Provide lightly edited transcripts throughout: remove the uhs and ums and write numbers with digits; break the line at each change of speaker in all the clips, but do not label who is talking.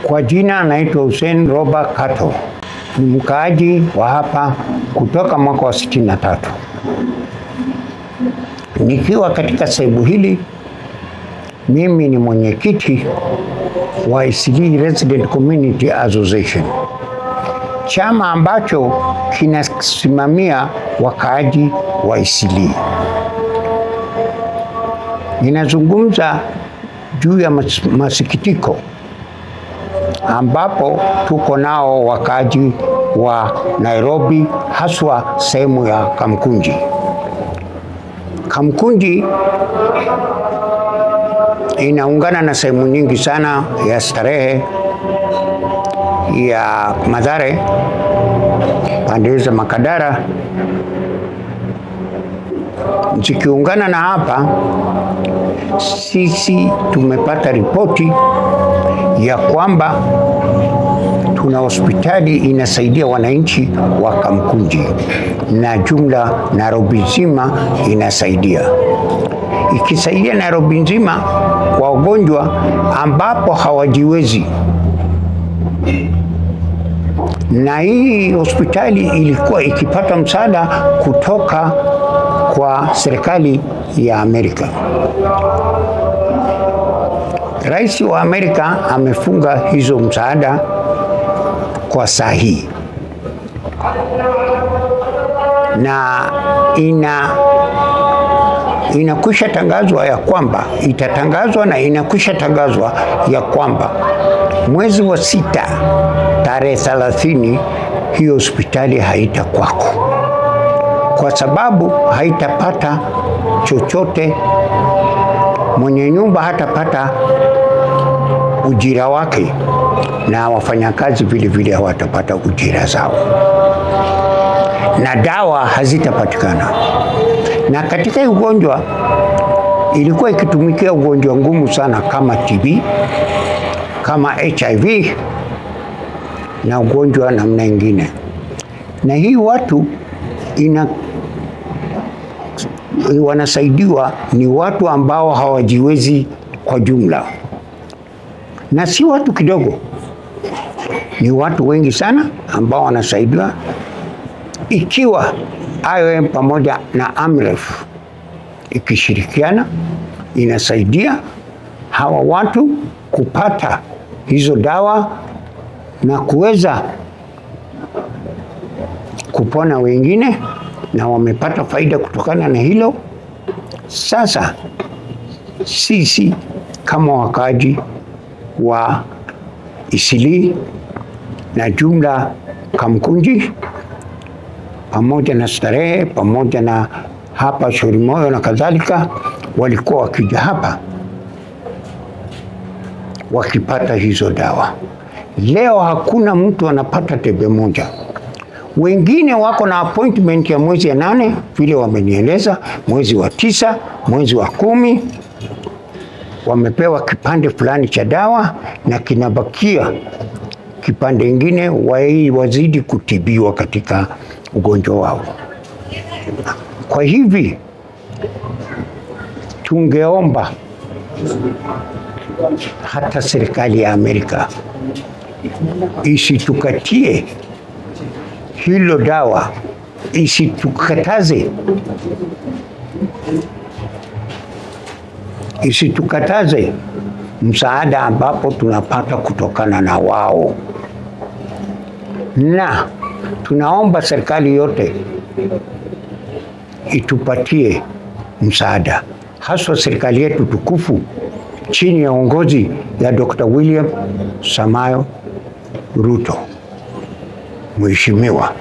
Kwa jina anaitwa Hussein Robert Kato. Ni mkaaji wa hapa kutoka mwaka wa 63. Nikiwa katika sehemu hili, mimi ni mwenyekiti wa Eastleigh Resident Community Association, chama ambacho kinasimamia wakaaji wa Eastleigh. Ninazungumza juu ya masikitiko ambapo tuko nao wakaaji wa Nairobi, haswa sehemu ya Kamkunji. Kamkunji inaungana na sehemu nyingi sana ya Starehe, ya Mathare, pande za Makadara. Zikiungana na hapa, sisi tumepata ripoti ya kwamba tuna hospitali inasaidia wananchi wa Kamkunji na jumla Nairobi nzima inasaidia. Ikisaidia Nairobi nzima kwa ugonjwa ambapo hawajiwezi. Na hii hospitali ilikuwa ikipata msaada kutoka kwa serikali ya Amerika. Rais wa Amerika amefunga hizo msaada kwa saa hii, na inakwisha tangazwa ya kwamba itatangazwa, na inakwisha tangazwa ya kwamba mwezi wa 6 tarehe 30 hiyo hospitali haitakwako, kwa sababu haitapata chochote. Mwenye nyumba hatapata ujira wake, na wafanyakazi vile vile hawatapata ujira zao, na dawa hazitapatikana. Na katika ugonjwa ilikuwa ikitumikia ugonjwa ngumu sana kama TB, kama HIV na ugonjwa namna nyingine. Na hii watu wanasaidiwa ni watu ambao hawajiwezi kwa jumla, na si watu kidogo, ni watu wengi sana ambao wanasaidiwa, ikiwa IOM pamoja na AMREF ikishirikiana inasaidia hawa watu kupata hizo dawa na kuweza kupona wengine, na wamepata faida kutokana na hilo. Sasa sisi kama wakaaji wa Eastleigh na jumla Kamkunji pamoja na Starehe pamoja na hapa Shorimoyo na kadhalika, walikuwa wakija hapa wakipata hizo dawa. Leo hakuna mtu anapata tembe moja. Wengine wako na appointment ya mwezi ya 8 vile wamenieleza, mwezi wa 9, mwezi wa 10 wamepewa kipande fulani cha dawa, na kinabakia kipande kingine wazidi kutibiwa katika ugonjwa wao. Kwa hivi tungeomba hata serikali ya Amerika isitukatie hilo dawa, isitukataze msaada ambapo tunapata kutokana na wao. Na tunaomba serikali yote itupatie msaada, haswa serikali yetu tukufu chini ya uongozi ya Dr. William Samoei Ruto. Mheshimiwa,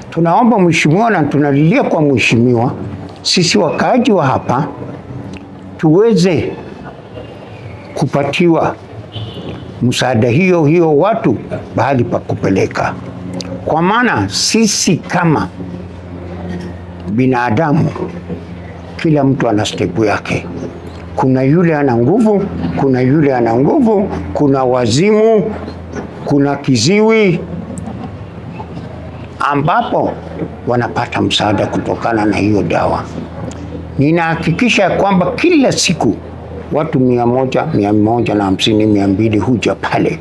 tunaomba mheshimiwa, na tunalilia kwa mheshimiwa, sisi wakaaji wa hapa tuweze kupatiwa msaada hiyo watu bahali pa kupeleka, kwa maana sisi kama binadamu kila mtu ana step yake. Kuna yule ana nguvu, kuna yule ana nguvu, kuna wazimu, kuna kiziwi, ambapo wanapata msaada kutokana na hiyo dawa. Ninahakikisha kwamba kila siku watu 100, 150, 200 huja pale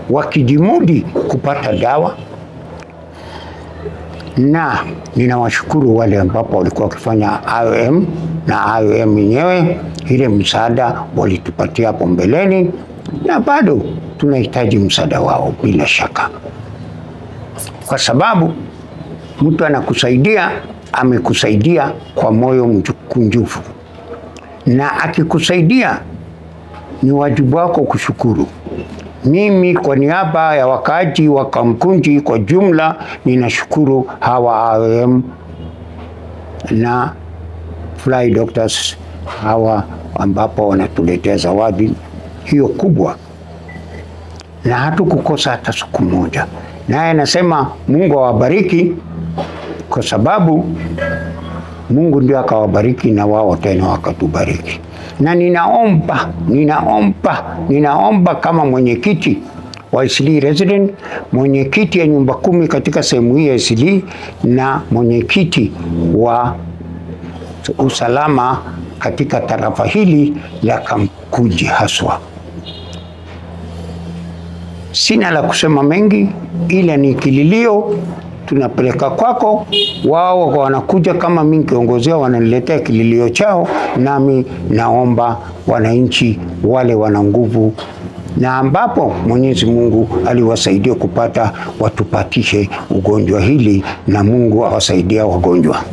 wakijimudi kupata dawa, na ninawashukuru wale ambapo walikuwa wakifanya IOM, na IOM yenyewe ile msaada walitupatia hapo mbeleni, na bado tunahitaji msaada wao bila shaka, kwa sababu mtu anakusaidia, amekusaidia kwa moyo mkunjufu, na akikusaidia ni wajibu wako kushukuru. Mimi kwa niaba ya wakaaji wa Kamkunji kwa jumla ninashukuru hawa IOM na Fly Doctors hawa ambapo wanatuletea zawadi hiyo kubwa, na hatukukosa hata siku moja. Naye nasema Mungu awabariki, kwa sababu Mungu ndio akawabariki na wao tena wakatubariki. Na ninaomba kama mwenyekiti wa Eastleigh Resident, mwenyekiti ya nyumba 10 katika sehemu hii ya Eastleigh, na mwenyekiti wa usalama katika tarafa hili la Kamkunji haswa. Sina la kusema mengi, ila ni kililio tunapeleka kwako. Wao wanakuja kama mimi kiongozea, wananiletea kililio chao, nami naomba wananchi wale wana nguvu na ambapo Mwenyezi Mungu aliwasaidia kupata, watupatishe ugonjwa hili, na Mungu awasaidia wagonjwa.